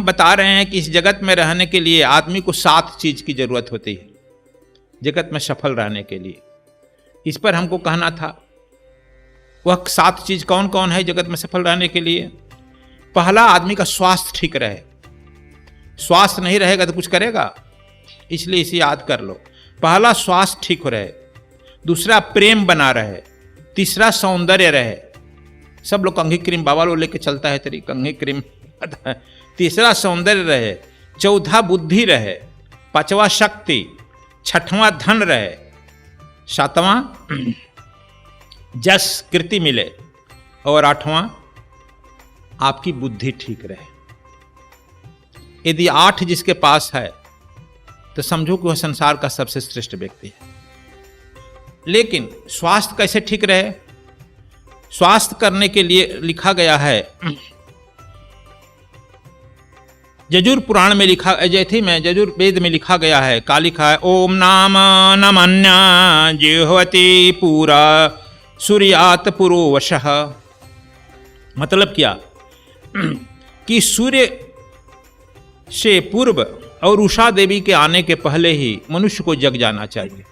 बता रहे हैं कि इस जगत में रहने के लिए आदमी को 7 चीज की जरूरत होती है, जगत में सफल रहने के लिए। इस पर हमको कहना था वह 7 चीज कौन कौन है जगत में सफल रहने के लिए। पहला, आदमी का स्वास्थ्य ठीक रहे। स्वास्थ्य नहीं रहेगा तो कुछ करेगा, इसलिए इसे याद कर लो। पहला, स्वास्थ्य ठीक रहे। दूसरा, प्रेम बना रहे। तीसरा, सौंदर्य रहे। सब लोग कंघी क्रीम बाबा लोग लेके चलता है तेरी कंघी क्रीम। तीसरा, सौंदर्य रहे। चौथा, बुद्धि रहे। पांचवा, शक्ति। छठवां, धन रहे। सातवां, जस कीर्ति मिले। और आठवां, आपकी बुद्धि ठीक रहे। यदि 8 जिसके पास है तो समझो कि वह संसार का सबसे श्रेष्ठ व्यक्ति है। लेकिन स्वास्थ्य कैसे ठीक रहे? स्वास्थ्य करने के लिए लिखा गया है, यजुर पुराण में लिखा, जैसे में यजुर वेद में लिखा गया है, का लिखा है, ओम नाम नमन्या जिह्वति पूरा सूर्यात पुरोवशः। मतलब क्या कि सूर्य से पूर्व और उषा देवी के आने के पहले ही मनुष्य को जग जाना चाहिए,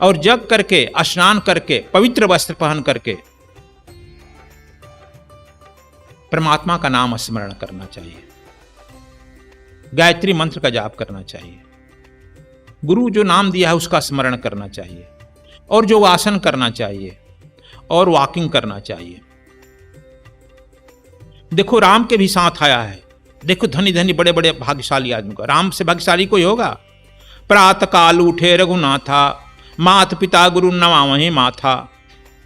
और जग करके स्नान करके पवित्र वस्त्र पहन करके परमात्मा का नाम स्मरण करना चाहिए, गायत्री मंत्र का जाप करना चाहिए, गुरु जो नाम दिया है उसका स्मरण करना चाहिए, और जो आसन करना चाहिए, और वॉकिंग करना चाहिए। देखो राम के भी साथ आया है। देखो धनी धनी बड़े बड़े भाग्यशाली आदमी को, राम से भाग्यशाली कोई होगा? प्रातः काल उठे रघुनाथा, मात पिता गुरु नमामहि माथा।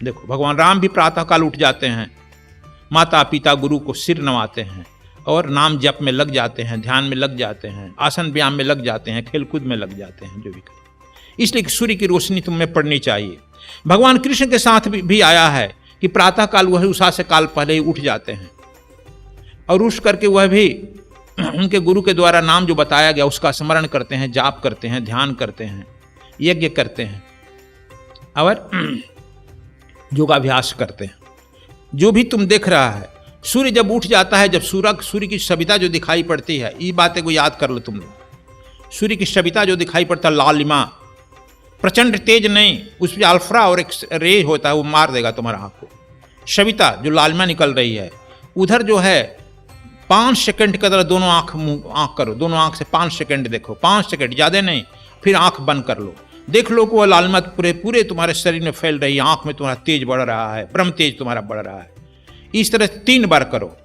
देखो भगवान राम भी प्रातः काल उठ जाते हैं, माता पिता गुरु को सिर नवाते हैं, और नाम जप में लग जाते हैं, ध्यान में लग जाते हैं, आसन व्यायाम में लग जाते हैं, खेलकूद में लग जाते हैं, जो भी कर। इसलिए सूर्य की रोशनी तुम में पड़नी चाहिए। भगवान कृष्ण के साथ भी आया है कि प्रातः काल वह उषा से काल पहले ही उठ जाते हैं, और उठ करके वह भी उनके गुरु के द्वारा नाम जो बताया गया उसका स्मरण करते हैं, जाप करते हैं, ध्यान करते हैं, यज्ञ करते हैं, और योगाभ्यास करते हैं। जो भी तुम देख रहा है, सूर्य जब उठ जाता है, जब सूर्य की सविता जो दिखाई पड़ती है, ये बातें को याद कर लो तुम लोग। सूर्य की सविता जो दिखाई पड़ता है, लालिमा, प्रचंड तेज नहीं, उस पर अल्फ्रा और एक रे होता है, वो मार देगा तुम्हारा आँख को। सविता जो लालिमा निकल रही है, उधर जो है 5 सेकंड की तरह दोनों आँख करो, दोनों आँख से 5 सेकंड देखो, 5 सेकंड, ज़्यादा नहीं, फिर आँख बंद कर लो, देख लो कि वह लालिमा पूरे तुम्हारे शरीर में फैल रही है, आँख में तुम्हारा तेज बढ़ रहा है, ब्रह्म तेज तुम्हारा बढ़ रहा है। इस तरह 3 बार करो।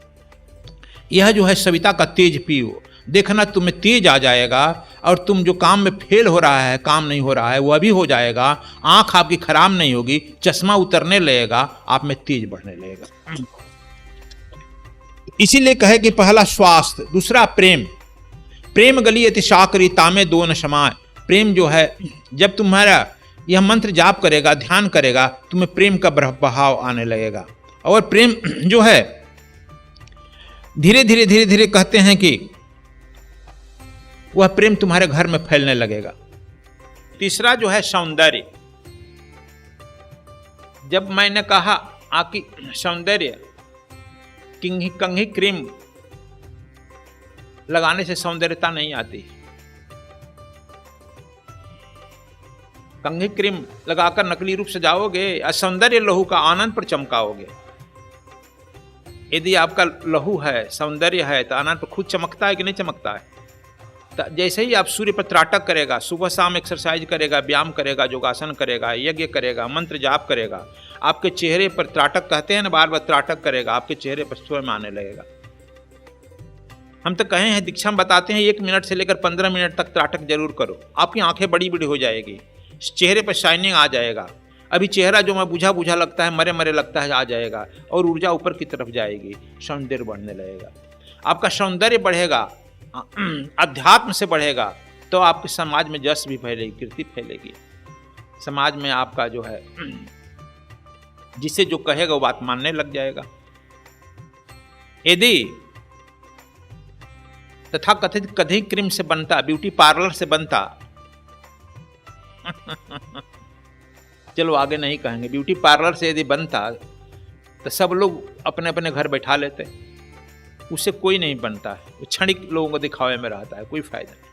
यह जो है सविता का तेज पियो, देखना तुम्हें तेज आ जाएगा, और तुम जो काम में फेल हो रहा है, काम नहीं हो रहा है, वह भी हो जाएगा। आँख आपकी खराब नहीं होगी, चश्मा उतरने लगेगा, आप में तेज बढ़ने लगेगा। इसीलिए कहे कि पहला स्वास्थ्य, दूसरा प्रेम। प्रेम गलियति शाकरी तामे दो न समाय। प्रेम जो है, जब तुम्हारा यह मंत्र जाप करेगा, ध्यान करेगा, तुम्हें प्रेम का बहाव आने लगेगा। और प्रेम जो है धीरे धीरे धीरे धीरे कहते हैं कि वह प्रेम तुम्हारे घर में फैलने लगेगा। तीसरा जो है सौंदर्य। जब मैंने कहा आकि सौंदर्य, कंघी क्रीम लगाने से सौंदर्यता नहीं आती। कंघी क्रीम लगाकर नकली रूप से जाओगे, असौंदर्य लहू का आनंद पर चमकाओगे। यदि आपका लहू है, सौंदर्य है, तो आनंद पर खुद चमकता है कि नहीं चमकता है? तो जैसे ही आप सूर्य पर त्राटक करेगा, सुबह शाम एक्सरसाइज करेगा, व्यायाम करेगा, योगासन करेगा, यज्ञ करेगा, मंत्र जाप करेगा, आपके चेहरे पर त्राटक, कहते हैं ना, बार बार त्राटक करेगा, आपके चेहरे पर स्वयं आने लगेगा। हम तो कहे हैं, दीक्षा में बताते हैं 1 मिनट से लेकर 15 मिनट तक त्राटक जरूर करो, आपकी आंखें बड़ी बड़ी हो जाएगी, चेहरे पर शाइनिंग आ जाएगा। अभी चेहरा जो मैं बुझा बुझा लगता है, मरे मरे लगता है, आ जाएगा, और ऊर्जा ऊपर की तरफ जाएगी, सौंदर्य बढ़ने लगेगा। आपका सौंदर्य बढ़ेगा, अध्यात्म से बढ़ेगा, तो आपके समाज में जस भी फैलेगी, कीर्ति फैलेगी। समाज में आपका जो है, जिसे जो कहेगा वो बात मानने लग जाएगा। यदि तथा कथित कंघी क्रीम से बनता, ब्यूटी पार्लर से बनता चलो आगे नहीं कहेंगे, ब्यूटी पार्लर से यदि बनता तो सब लोग अपने अपने घर बैठा लेते, उससे कोई नहीं बनता है, वो क्षणिक लोगों को दिखावे में रहता है, कोई फायदा नहीं।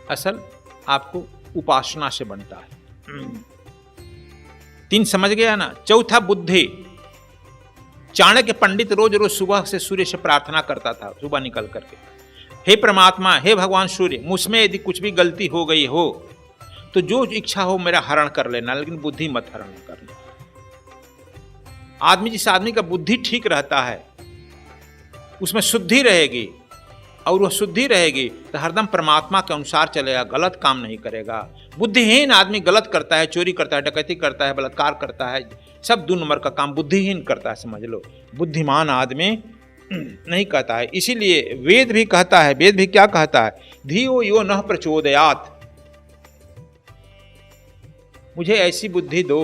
असल आपको उपासना से बनता है। 3 समझ गया ना। चौथा बुद्धि। चाणक्य पंडित रोज रोज सुबह से सूर्य से प्रार्थना करता था, सुबह निकल करके, हे परमात्मा, हे भगवान सूर्य, मुझमें यदि कुछ भी गलती हो गई हो तो जो इच्छा हो मेरा हरण कर लेना, लेकिन बुद्धि मत हरण करना। आदमी, जिस आदमी का बुद्धि ठीक रहता है उसमें शुद्धि रहेगी, और वह शुद्धि रहेगी तो हरदम परमात्मा के अनुसार चलेगा, गलत काम नहीं करेगा। बुद्धिहीन आदमी गलत करता है, चोरी करता है, डकैती करता है, बलात्कार करता है, सब 2 नंबर का काम बुद्धिहीन करता है, समझ लो। बुद्धिमान आदमी नहीं कहता है। इसीलिए वेद भी कहता है, वेद भी क्या कहता है, धियो यो नः प्रचोदयात्, मुझे ऐसी बुद्धि दो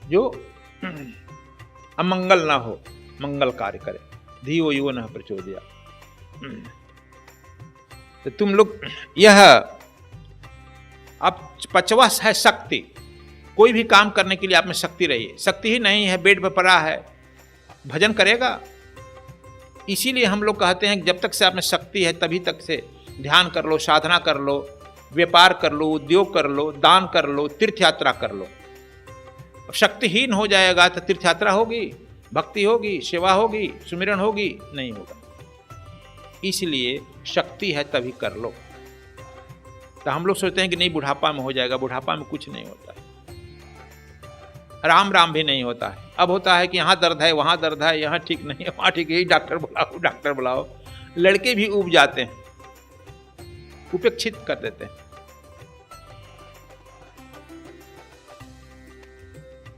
जो अमंगल ना हो, मंगल कार्य करे। धियो यो नः प्रचोदयात्। तो तुम लोग यह, अब 5वां है शक्ति। कोई भी काम करने के लिए आप में शक्ति रही। शक्ति ही नहीं है, बेड पर पड़ा है, भजन करेगा? इसीलिए हम लोग कहते हैं कि जब तक से आप में शक्ति है तभी तक से ध्यान कर लो, साधना कर लो, व्यापार कर लो, उद्योग कर लो, दान कर लो, तीर्थ यात्रा कर लो। शक्तिहीन हो जाएगा तो तीर्थ यात्रा होगी, भक्ति होगी, सेवा होगी, सुमिरन होगी? नहीं होगा। इसलिए शक्ति है तभी कर लो। तो हम लोग सोचते हैं कि नहीं बुढ़ापा में हो जाएगा, बुढ़ापा में कुछ नहीं होता है, राम राम भी नहीं होता है। अब होता है कि यहाँ दर्द है, वहाँ दर्द है, यहाँ ठीक नहीं है, वहाँ ठीक है, डॉक्टर बुलाओ, डॉक्टर बुलाओ। लड़के भी ऊब जाते हैं, उपेक्षित कर देते हैं।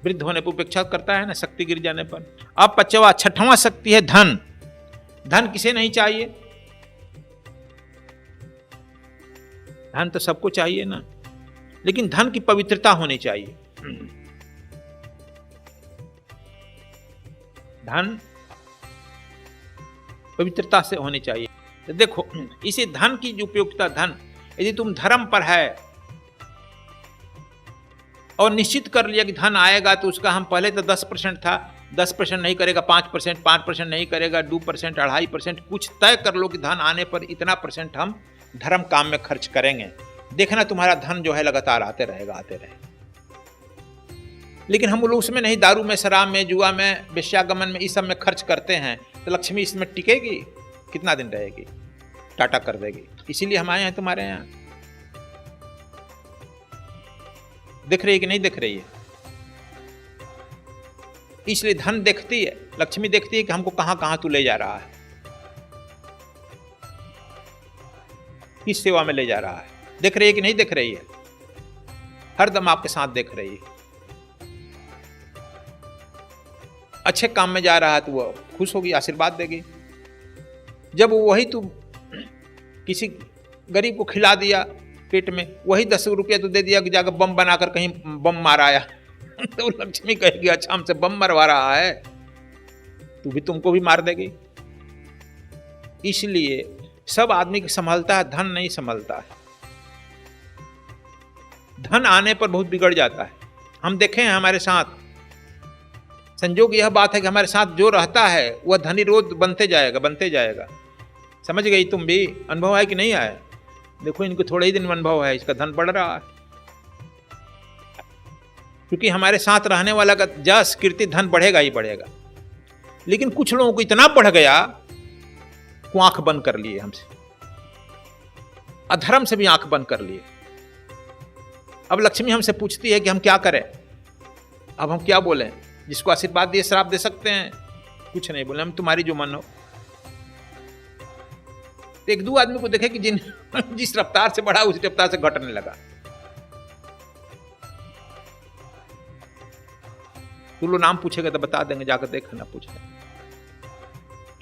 वृद्ध होने पर उपेक्षा करता है ना, शक्ति गिर जाने पर। अब 6वां शक्ति है धन। धन किसे नहीं चाहिए? धन तो सबको चाहिए ना, लेकिन धन की पवित्रता होनी चाहिए। धन पवित्रता से होनी चाहिए। तो देखो, इसी धन की जो उपयोगिता, धन यदि तुम धर्म पर है और निश्चित कर लिया कि धन आएगा, तो उसका हम पहले तो 10% था, 10% नहीं करेगा, 5%, 5% नहीं करेगा, 2%, 2.5%, कुछ तय कर लो कि धन आने पर इतना % हम धर्म काम में खर्च करेंगे। देखना तुम्हारा धन जो है लगातार आते रहेगा, आते रहेगा। लेकिन हम लोग उसमें नहीं, दारू में, शराब में, जुआ में, वेश्यागमन में, इस सब में खर्च करते हैं, तो लक्ष्मी इसमें टिकेगी? कितना दिन रहेगी? टाटा कर देगी। इसीलिए हम आए हैं तुम्हारे यहाँ। दिख रही है कि नहीं दिख रही है? इसलिए धन देखती है, लक्ष्मी देखती है कि हमको कहां कहां तू ले जा रहा है, किस सेवा में ले जा रहा है। दिख रही है कि नहीं दिख रही है? हरदम आपके साथ देख रही है। अच्छे काम में जा रहा है तो वो खुश होगी, आशीर्वाद देगी। जब वही तू किसी गरीब को खिला दिया पेट में, वही 10 रुपया तो दे दिया कि जाकर बम बनाकर कहीं बम मार आया तो लक्ष्मी कहेगी अच्छा हमसे बम मरवा रहा है, तू भी, तुमको भी मार देगी। इसलिए सब आदमी संभलता है, धन नहीं संभलता है। धन आने पर बहुत बिगड़ जाता है। हम देखें हमारे साथ, संजोग यह बात है कि हमारे साथ जो रहता है वह धनी रोज बनते जाएगा, बनते जाएगा। समझ गई तुम भी? अनुभव है कि नहीं आया? देखो इनको थोड़े ही दिन में अनुभव है, इसका धन बढ़ रहा है, क्योंकि हमारे साथ रहने वाला का जस कीर्ति धन बढ़ेगा ही बढ़ेगा। लेकिन कुछ लोगों को इतना बढ़ गया कि आंख बंद कर लिए हमसे, अधर्म से भी आंख बंद कर लिए। अब लक्ष्मी हमसे पूछती है कि हम क्या करें, अब हम क्या बोलें? जिसको आशीर्वाद दिए श्राप दे सकते हैं? कुछ नहीं बोले, हम तुम्हारी जो मन हो। तो 1-2 आदमी को देखे कि जिस रफ्तार से बढ़ा उसी रफ्तार से घटने लगा। तू लो नाम पूछेगा तो बता देंगे, जाकर देखना, पूछना।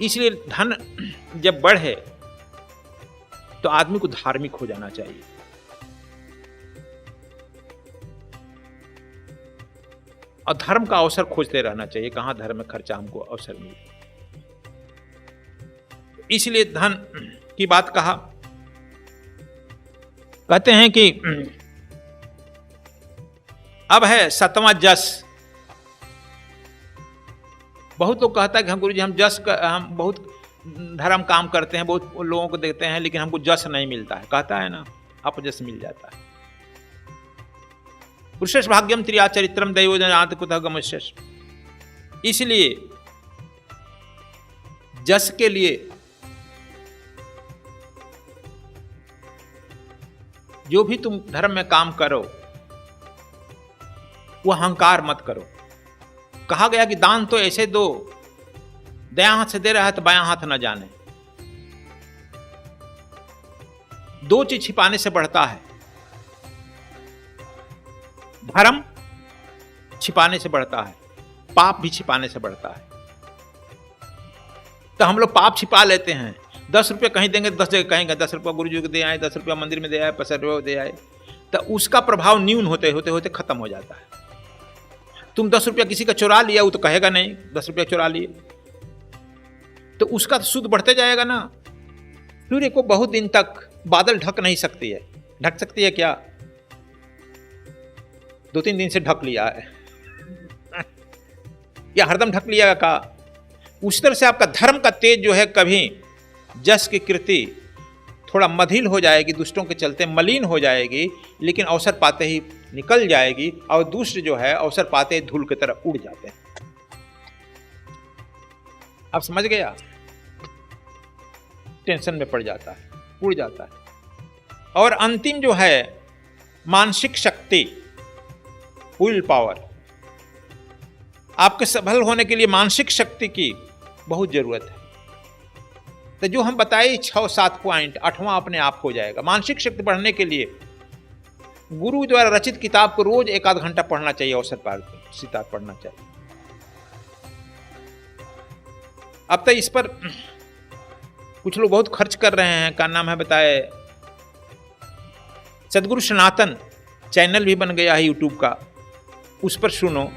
इसलिए धन जब बढ़े तो आदमी को धार्मिक हो जाना चाहिए। और धर्म का अवसर खोजते रहना चाहिए, कहां धर्म में खर्चा हमको अवसर मिले। इसलिए धन की बात कहा। कहते हैं कि अब है 7वां जस। बहुत लोग कहता है कि हम गुरु जी हम बहुत धर्म काम करते हैं, बहुत लोगों को देते हैं, लेकिन हमको जस नहीं मिलता है। कहता है ना, अपजस मिल जाता है। पुरुषेश भाग्यम त्रिया चरित्रम दैवो जनात कुतः गमस्यस। इसलिए जस के लिए जो भी तुम धर्म में काम करो वो अहंकार मत करो। कहा गया कि दान तो ऐसे दो, दायां हाथ से दे रहा है तो बायां हाथ न जाने। दो चीज छिपाने से बढ़ता है, धर्म छिपाने से बढ़ता है, पाप भी छिपाने से बढ़ता है। तो हम लोग पाप छिपा लेते हैं। 10 रुपये कहीं देंगे, 10 जगह कहेंगे 10 रुपये गुरु जी को दे आए, 10 रुपये मंदिर में दे आए, 50 रुपये दे आए, तो उसका प्रभाव न्यून होते होते होते खत्म हो जाता है। तुम 10 रुपया किसी का चुरा लिया, वो तो कहेगा नहीं 10 रुपया चुरा लिए, तो उसका सूद बढ़ते जाएगा ना। सूर्य को बहुत दिन तक बादल ढक नहीं सकती है। ढक सकती है क्या? 2-3 दिन से ढक लिया है या हरदम ढक लिया का? उस तरह से आपका धर्म का तेज जो है, कभी जस की कृति थोड़ा मधिल हो जाएगी, दुष्टों के चलते मलिन हो जाएगी, लेकिन अवसर पाते ही निकल जाएगी, और दूसरे जो है अवसर पाते ही धूल की तरह उड़ जाते हैं। आप समझ गया? टेंशन में पड़ जाता है, उड़ जाता है। और अंतिम जो है मानसिक शक्ति, विल पावर। आपके सफल होने के लिए मानसिक शक्ति की बहुत जरूरत है। तो जो हम बताए 6-7 पॉइंट, 8वां अपने आप हो जाएगा। मानसिक शक्ति बढ़ने के लिए गुरु द्वारा रचित किताब को रोज 1 आध घंटा पढ़ना चाहिए, अवसर पार सीता पढ़ना चाहिए। अब तो इस पर कुछ लोग बहुत खर्च कर रहे हैं। का नाम है बताए, सदगुरु सनातन चैनल भी बन गया है यूट्यूब का, उस पर सुनो।